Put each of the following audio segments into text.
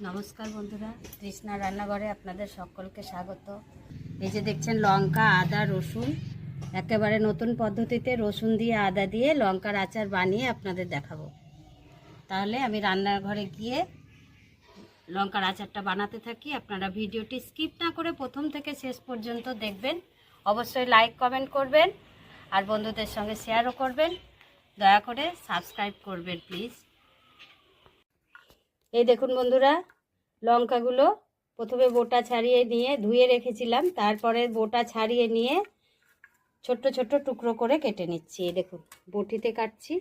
নমস্কার বন্ধুরা, তৃষ্ণা রান্নাঘরে আপনাদের সকলকে স্বাগত। এই যে দেখছেন লঙ্কা, আদা, রসুন, একেবারে নতুন পদ্ধতিতে রসুন দিয়ে আদা দিয়ে লঙ্কার আচার বানিয়ে আপনাদের দেখাবো। তাহলে আমি রান্নাঘরে গিয়ে লঙ্কার আচারটা বানাতে থাকি। আপনারা ভিডিওটি স্কিপ না করে প্রথম থেকে শেষ পর্যন্ত দেখবেন। অবশ্যই লাইক কমেন্ট করবেন আর বন্ধুদের সঙ্গে শেয়ারও করবেন। দয়া করে সাবস্ক্রাইব করবেন প্লিজ। এই দেখুন বন্ধুরা, লঙ্কাগুলো প্রথমে বোটা ছাড়িয়ে নিয়ে ধুয়ে রেখেছিলাম, তারপরে বোটা ছাড়িয়ে নিয়ে ছোট্ট ছোট্ট টুকরো করে কেটে নিচ্ছি। এই দেখুন বটিতে কাটছি।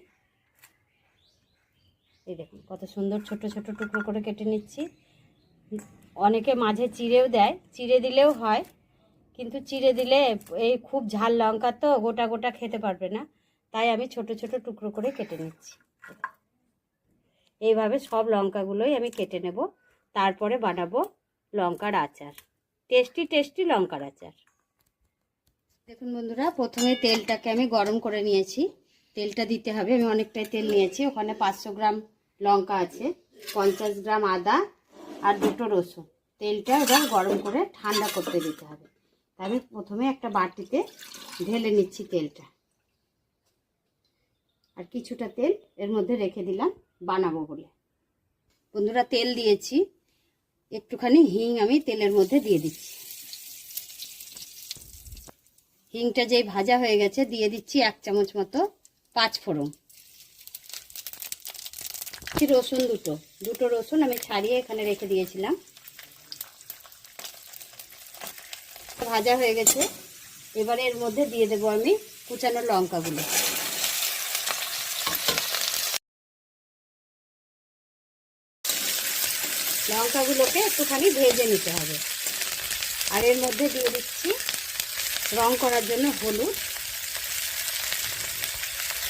এই দেখুন কত সুন্দর ছোট ছোট টুকরো করে কেটে নিচ্ছি। অনেকে মাঝে চিড়েও দেয়, চিড়ে দিলেও হয়, কিন্তু চিড়ে দিলে এই খুব ঝাল লঙ্কা তো গোটা গোটা খেতে পারবে না, তাই আমি ছোট ছোট টুকরো করে কেটে নিচ্ছি। এইভাবে সব লঙ্কাগুলোই আমি কেটে নেব, তারপরে বানাবো লঙ্কার আচার, টেস্টি টেস্টি লঙ্কার আচার। দেখুন বন্ধুরা, প্রথমে তেলটাকে আমি গরম করে নিয়েছি। তেলটা দিতে হবে, আমি অনেকটাই তেল নিয়েছি। ওখানে 500 গ্রাম লঙ্কা আছে, 50 গ্রাম আদা আর 2টো রসুন। তেলটা এবার গরম করে ঠান্ডা করতে দিতে হবে। তাই আমি প্রথমে একটা বাটিতে ঢেলে নিচ্ছি তেলটা, আর কিছুটা তেল এর মধ্যে রেখে দিলাম বানাবো বলে। বন্ধুরা, তেল দিয়েছি, একটুখানি হিং আমি তেলের মধ্যে দিয়ে দিচ্ছি। হিংটা যেই ভাজা হয়ে গেছে দিয়ে দিচ্ছি 1 চামচ মতো 5 ফোড়ন। রসুন দুটো রসুন আমি ছাড়িয়ে এখানে রেখে দিয়েছিলাম। ভাজা হয়ে গেছে, এবারে এর মধ্যে দিয়ে দেবো আমি কুচানো লঙ্কাগুলো। লঙ্কাগুলোকে একটুখানি ভেজে নিতে হবে। আর এর মধ্যে দিয়ে দিচ্ছি রং করার জন্য হলুদ,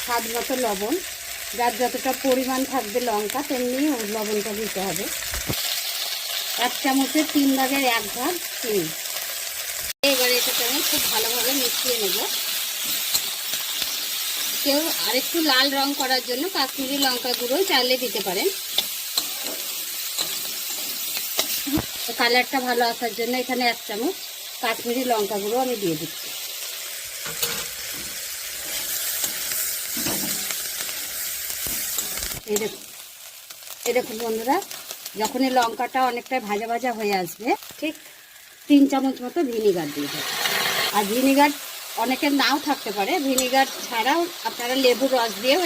স্বাদ মতো লবণ, যার যতটা পরিমাণ থাকবে লঙ্কা তেমনি লবণটা দিতে হবে। 1 চামচের 3 ভাগের 1 ভাগ চিনি। এবারে এটাকে আমি খুব ভালোভাবে মিশিয়ে নেব। কেউ আরেকটু লাল রং করার জন্য কাশ্মীরি লঙ্কা গুঁড়ো চাইলে দিতে পারেন। কালারটা ভালো আসার জন্য এখানে 1 চামচ কাশ্মীরি লঙ্কা গুঁড়ো আমি দিয়ে দিচ্ছি। এই দেখুন বন্ধুরা, যখনই লঙ্কাটা অনেকটাই ভাজা ভাজা হয়ে আসবে, ঠিক 3 চামচ মতো ভিনিগার দিয়ে দেবো। আর ভিনিগার অনেকের নাও থাকতে পারে, ভিনিগার ছাড়াও আপনারা লেবুর রস দিয়েও